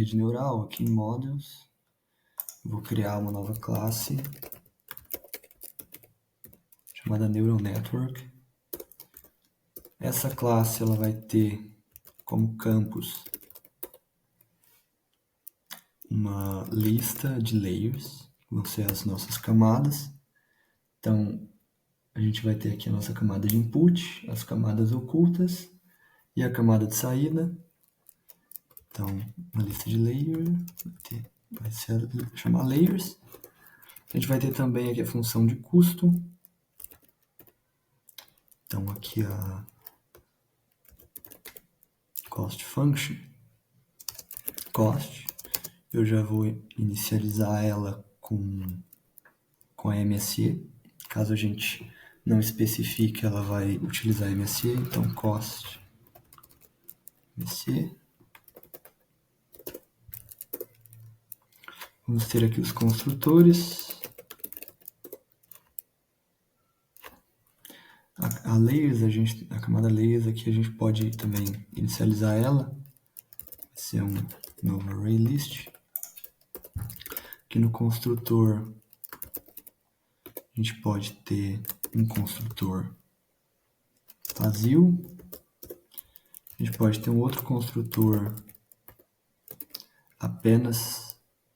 rede neural, aqui em Models, vou criar uma nova classe chamada Neural Network. Essa classe ela vai ter como campus uma lista de layers, que vão ser as nossas camadas. Então, a gente vai ter aqui a nossa camada de input, as camadas ocultas e a camada de saída. Então, uma lista de layers vai chamar layers. A gente vai ter também aqui a função de custo. Então, aqui a cost function, cost. Eu já vou inicializar ela com a MSE. Caso a gente não especifique, ela vai utilizar MSE. Então, cost MSE. Vamos ter aqui os construtores. A layers, a camada layers aqui a gente pode também inicializar ela. Vai ser um novo array list. Aqui no construtor, a gente pode ter um construtor vazio. A gente pode ter um outro construtor apenas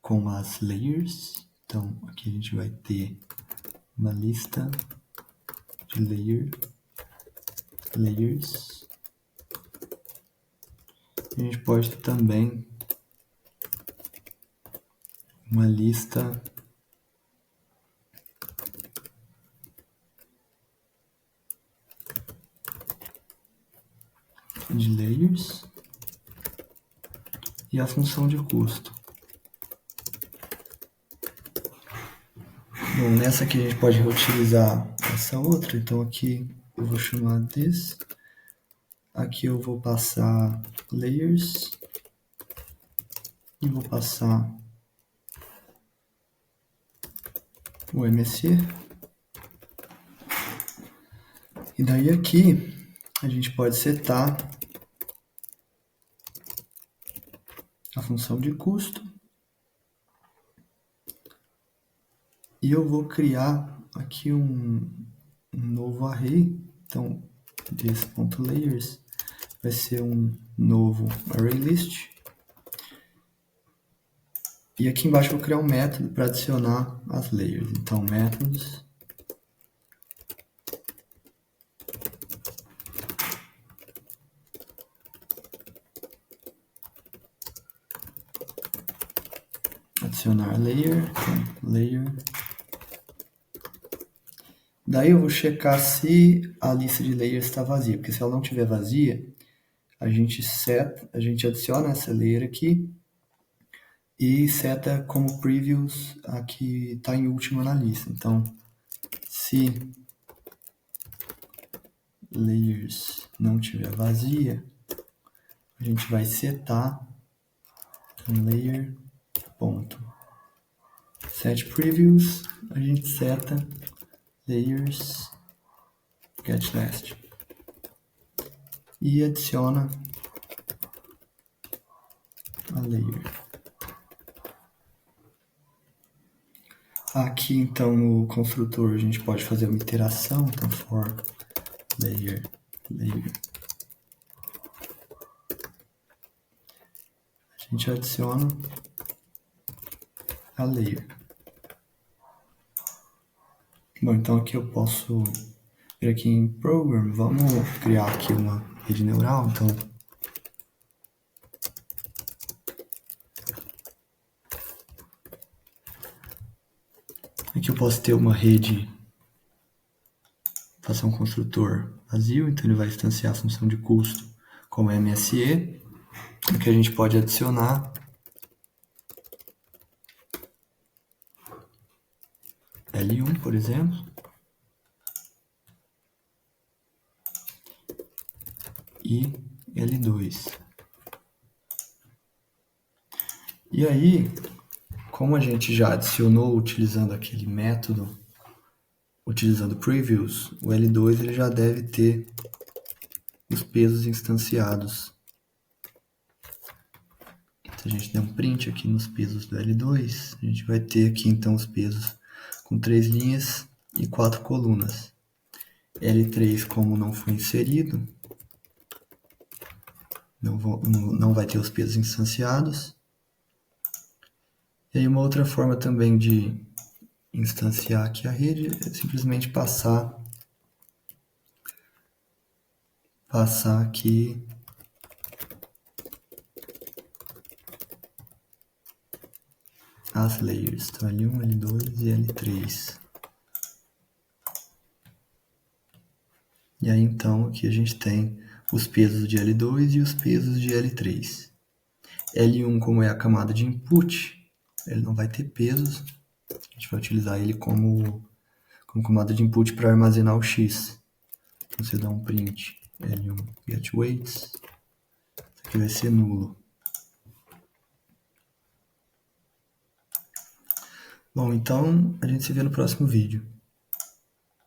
com as layers. Então, aqui a gente vai ter uma lista de layers. A gente pode ter também uma lista de layers e a função de custo. Bom, nessa aqui a gente pode reutilizar essa outra, então aqui eu vou chamar this. Aqui eu vou passar layers e vou passar o MSE. E daí aqui a gente pode setar a função de custo. E eu vou criar aqui um novo array. Então, this.layers vai ser um novo array list. E aqui embaixo eu vou criar um método para adicionar as layers. Então, métodos. Adicionar layer. Então, layer. Daí eu vou checar se a lista de layers está vazia, porque se ela não estiver vazia, a gente adiciona essa layer aqui e seta como previews a que está em última na lista. Então, se layers não estiver vazia, a gente vai setar um layer ponto set previews, a gente seta layers get last e adiciona a layer. Aqui então no construtor a gente pode fazer uma iteração, então for layer. A gente adiciona a layer. Bom, então aqui eu posso vir aqui em Program, vamos criar aqui uma rede neural, então aqui eu posso ter uma rede, fazer um construtor vazio, então ele vai instanciar a função de custo como MSE, que a gente pode adicionar L1, por exemplo, e L2. E aí, como a gente já adicionou utilizando aquele método, utilizando previews, o L2 ele já deve ter os pesos instanciados. Se a gente der um print aqui nos pesos do L2, a gente vai ter aqui então os pesos com 3 linhas e 4 colunas. L3, como não foi inserido, não vai ter os pesos instanciados. E aí uma outra forma também de instanciar aqui a rede é simplesmente passar aqui as layers, então L1, L2 e L3. E aí então aqui a gente tem os pesos de L2 e os pesos de L3. L1, como é a camada de input, ele não vai ter pesos, a gente vai utilizar ele como camada de input para armazenar o X. Então você dá um print L1 get weights, isso aqui vai ser nulo. Bom, então a gente se vê no próximo vídeo.